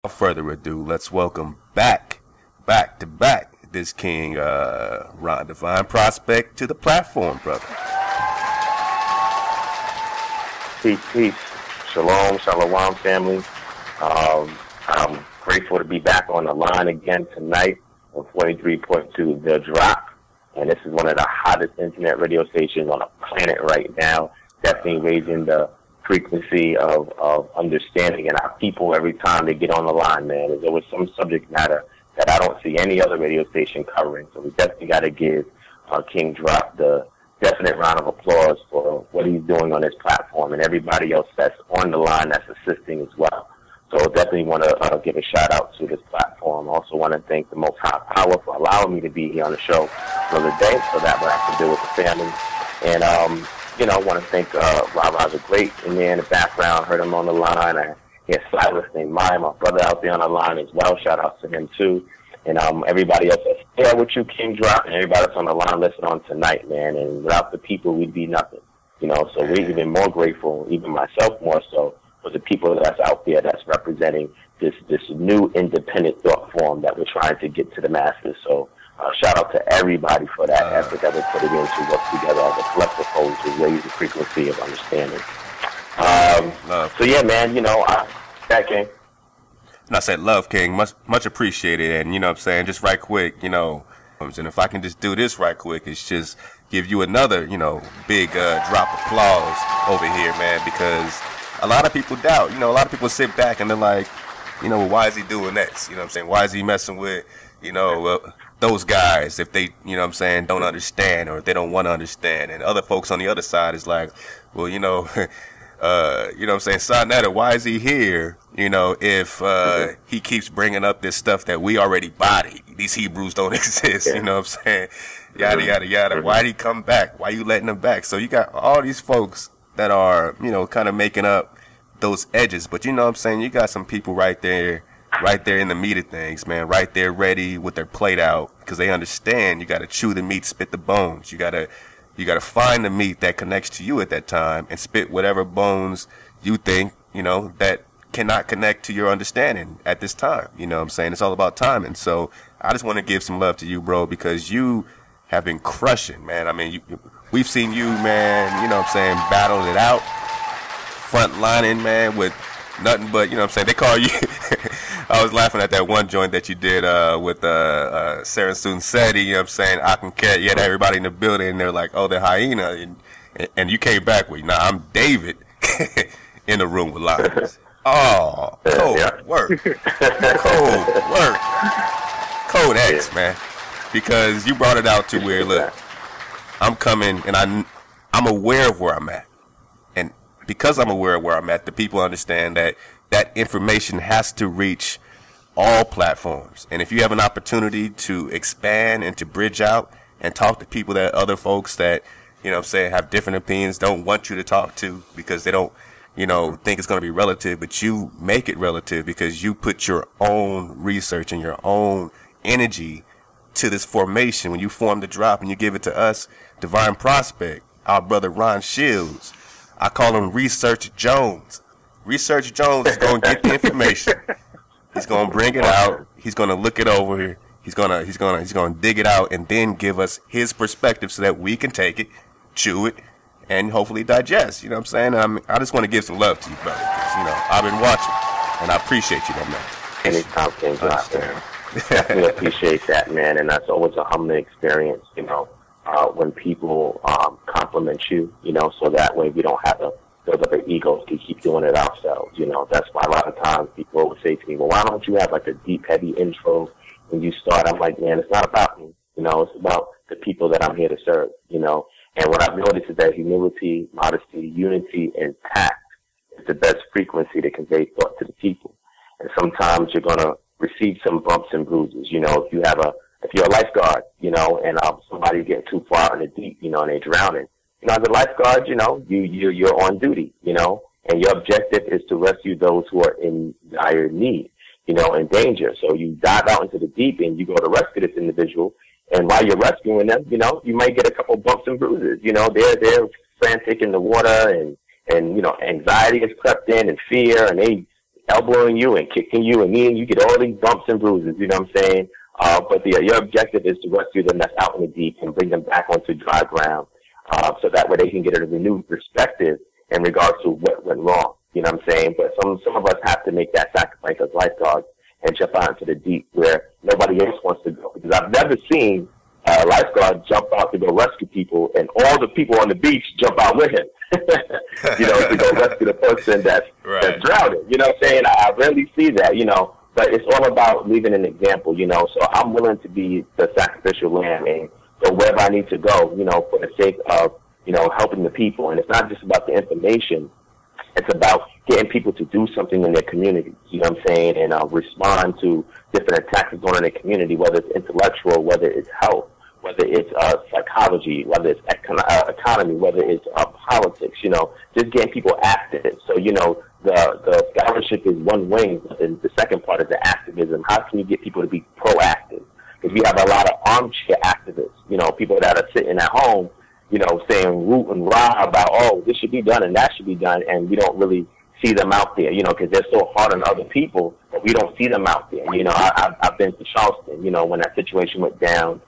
further ado, let's welcome back to back, this King Ron Divine Prospect to the platform, brother. Peace, peace. Shalom, shalom, family. I'm grateful to be back on the line again tonight on 43.2 The Drop. And this is one of the hottest internet radio stations on the planet right now. Definitely raising the frequency of understanding in our people every time they get on the line, man. There's always some subject matter that I don't see any other radio station covering. So we definitely got to give King Drop the definite round of applause for what he's doing on this platform and everybody else that's on the line that's assisting as well. So definitely want to give a shout out to this platform. Also want to thank the Most High Power for allowing me to be here on the show another day so that way I can deal with the family. And, I want to thank Rob the Great in there in the background. Heard him on the line. I hear Silas, Nechemeyah, my brother out there on the line as well. Shout out to him too. And everybody else that's there with you, King Drop, and everybody that's on the line listening on tonight, man. And without the people, we'd be nothing. So we're even more grateful, even myself more so, for the people that's out there that's representing this new independent thought form that we're trying to get to the masses. So shout out to everybody for that effort that we're putting in to work together as a collective whole to raise the frequency of understanding. So yeah, man, that King. And I said, love, King, much appreciated. And, what I'm saying, just right quick, and if I can just do this right quick, it's just give you another, big drop of applause over here, man, because a lot of people doubt, a lot of people sit back and they're like, well, why is he doing this? What I'm saying? Why is he messing with, those guys if they, don't understand or if they don't want to understand? And other folks on the other side is like, well, what I'm saying, Sonetta, why is he here, if he keeps bringing up this stuff that we already bodied? These Hebrews don't exist, you know what I'm saying? Yada, yada, yada. Why'd he come back? Why you letting him back? So you got all these folks that are, kind of making up those edges. But you know what I'm saying? You got some people right there in the meat of things, man, right there ready with their plate out because they understand you got to chew the meat, spit the bones. You got to find the meat that connects to you at that time and spit whatever bones you think, that cannot connect to your understanding at this time. You know what I'm saying? It's all about timing. So I just want to give some love to you, bro, because you have been crushing, man. I mean, we've seen you, man, battle it out, front lining, man, with nothing but, they call you. I was laughing at that one joint that you did with Sarah Soon Seti, Akinket. You had everybody in the building, and they're like, oh, the hyena. And you came back with, I'm David in the room with lions. Oh, cold work. Cold work. Code X, man. Because you brought it out to where, look, I'm coming, and I'm aware of where I'm at. And because I'm aware of where I'm at, the people understand that information has to reach all platforms. And if you have an opportunity to expand and to bridge out and talk to people that other folks that, have different opinions, don't want you to talk to because they don't, think it's going to be relative, but you make it relative because you put your own research and your own energy to this formation. When you form the drop and you give it to us, Divine Prospect, our brother Ron Shields, I call him Research Jones. Research Jones is going to get the information. He's going to bring it out. He's going to look it over. He's going to dig it out and then give us his perspective so that we can take it, chew it, and hopefully digest. You know what I'm saying? I just want to give some love to you, brother, because, I've been watching, and I appreciate you, my man. Anytime, King Drop, man. Definitely appreciate that, man, and that's always a humbling experience, when people compliment you, so that way we don't have to build up our egos to keep doing it ourselves. That's why a lot of times people would say to me, well, why don't you have like a deep, heavy intro when you start? I'm like, man, it's not about me. It's about the people that I'm here to serve, And what I've noticed is that humility, modesty, unity, and tact is the best frequency to convey thought to the people. And sometimes you're going to receive some bumps and bruises. If you're a lifeguard, and somebody getting too far in the deep, and they're drowning. As a lifeguard, you're on duty, and your objective is to rescue those who are in dire need, in danger. So you dive out into the deep and you go to rescue this individual. And while you're rescuing them, you might get a couple bumps and bruises. They're frantic in the water and anxiety has crept in and fear, and elbowing you and kicking you, and you get all these bumps and bruises, you know what I'm saying? But your objective is to rescue them that's out in the deep and bring them back onto dry ground, so that way they can get a renewed perspective in regards to what went wrong, you know what I'm saying? But some of us have to make that sacrifice as lifeguards and jump out into the deep where nobody else wants to go. Because I've never seen a lifeguard jump out to go rescue people, and all the people on the beach jump out with him, you know, to go rescue the person that's drowning. You know what I'm saying? I rarely see that, you know, but it's all about leaving an example, you know. So I'm willing to be the sacrificial lamb and go wherever I need to go, you know, for the sake of, you know, helping the people. And it's not just about the information. It's about getting people to do something in their communities, you know what I'm saying, and respond to different attacks going on in their community, whether it's intellectual, whether it's health, whether it's psychology, whether it's economy, whether it's politics, you know, just getting people active. So, you know, the scholarship is one wing, and the second part is the activism. How can you get people to be proactive? Because we have a lot of armchair activists, you know, people that are sitting at home, you know, saying root and rah about, oh, this should be done and that should be done, and we don't really see them out there, you know, because they're so hard on other people, but we don't see them out there. You know, I've been to Charleston, you know, when that situation went down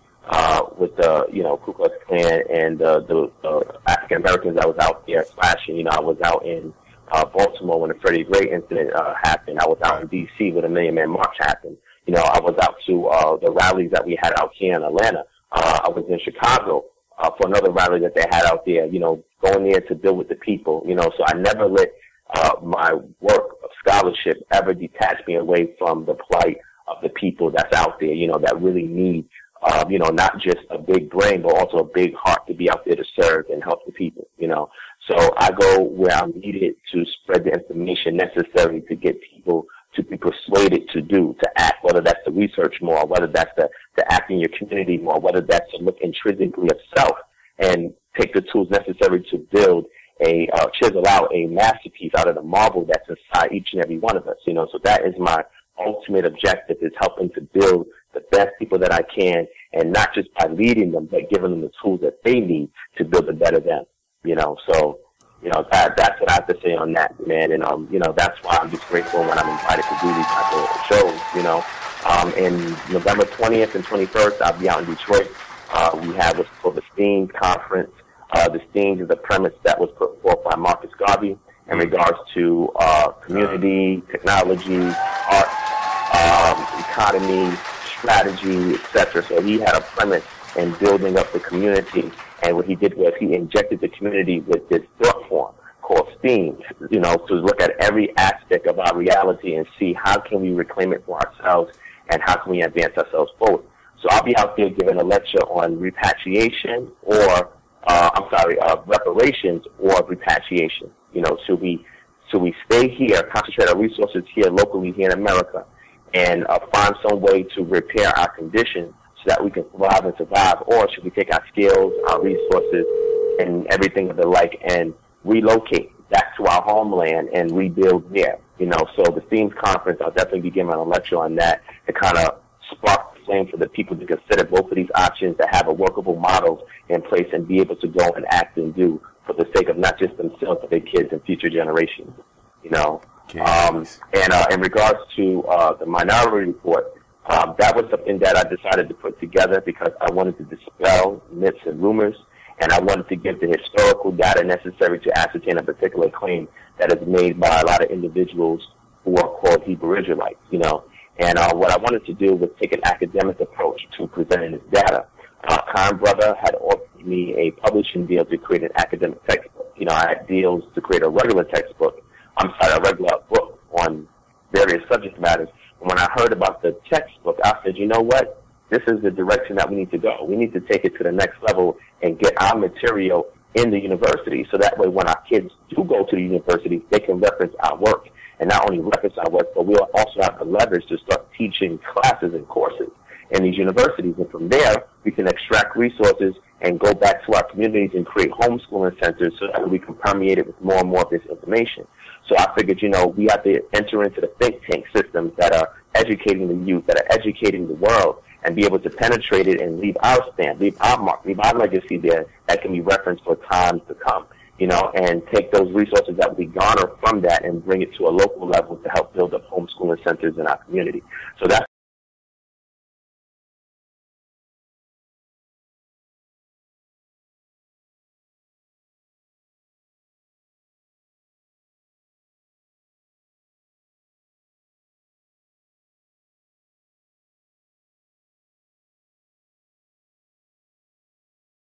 with the, you know, Ku Klux Klan and the African Americans that was out there slashing. You know, I was out in Baltimore when the Freddie Gray incident happened. I was out in D.C. when the Million Man March happened. You know, I was out to the rallies that we had out here in Atlanta. I was in Chicago for another rally that they had out there, you know, going there to build with the people, you know. So I never let my work of scholarship ever detach me away from the plight of the people that's out there, you know, that really need, you know, not just a big brain, but also a big heart to be out there to serve and help the people, you know. So I go where I'm needed to spread the information necessary to get people to be persuaded to act, whether that's to research more, whether that's to act in your community more, whether that's to look intrinsically of self and take the tools necessary to build chisel out a masterpiece out of the marble that's inside each and every one of us, you know. So that is my ultimate objective, is helping to build the best people that I can, and not just by leading them, but giving them the tools that they need to build a better them, you know. So, you know, that's what I have to say on that, man. And, you know, that's why I'm just grateful when I'm invited to do these type of shows, you know. In November 20th and 21st, I'll be out in Detroit. We have what's called the STEAM conference. The STEAM is a premise that was put forth by Marcus Garvey in regards to community, technology, arts, economy, strategy, etc. So he had a premise in building up the community, and what he did was he injected the community with this thought form called STEAM, you know, to look at every aspect of our reality and see how can we reclaim it for ourselves and how can we advance ourselves forward. So I'll be out there giving a lecture on repatriation or reparations or repatriation. You know, should we stay here, concentrate our resources here locally here in America, and find some way to repair our condition so that we can thrive and survive, or should we take our skills, our resources, and everything of the like and relocate back to our homeland and rebuild there? You know, so the STEAM conference, I'll definitely be giving a lecture on that to kind of spark the flame for the people to consider both of these options, to have a workable model in place and be able to go and act and do for the sake of not just themselves, but their kids and future generations, you know. And in regards to the Minority Report, that was something that I decided to put together because I wanted to dispel myths and rumors, and I wanted to give the historical data necessary to ascertain a particular claim that is made by a lot of individuals who are called Hebrew Israelites, you know. And what I wanted to do was take an academic approach to presenting this data. Kind Brother had offered me a publishing deal to create an academic textbook. You know, I had deals to create a regular book on various subject matters. And when I heard about the textbook, I said, you know what? This is the direction that we need to go. We need to take it to the next level and get our material in the university, so that way when our kids do go to the university, they can reference our work. And not only reference our work, but we'll also have the leverage to start teaching classes and courses in these universities. And from there, we can extract resources and go back to our communities and create homeschooling centers so that we can permeate it with more and more of this information. So I figured, you know, we have to enter into the think tank systems that are educating the youth, that are educating the world, and be able to penetrate it and leave our stamp, leave our mark, leave our legacy there that can be referenced for times to come. and take those resources that we garner from that and bring it to a local level to help build up homeschooling centers in our community. So that's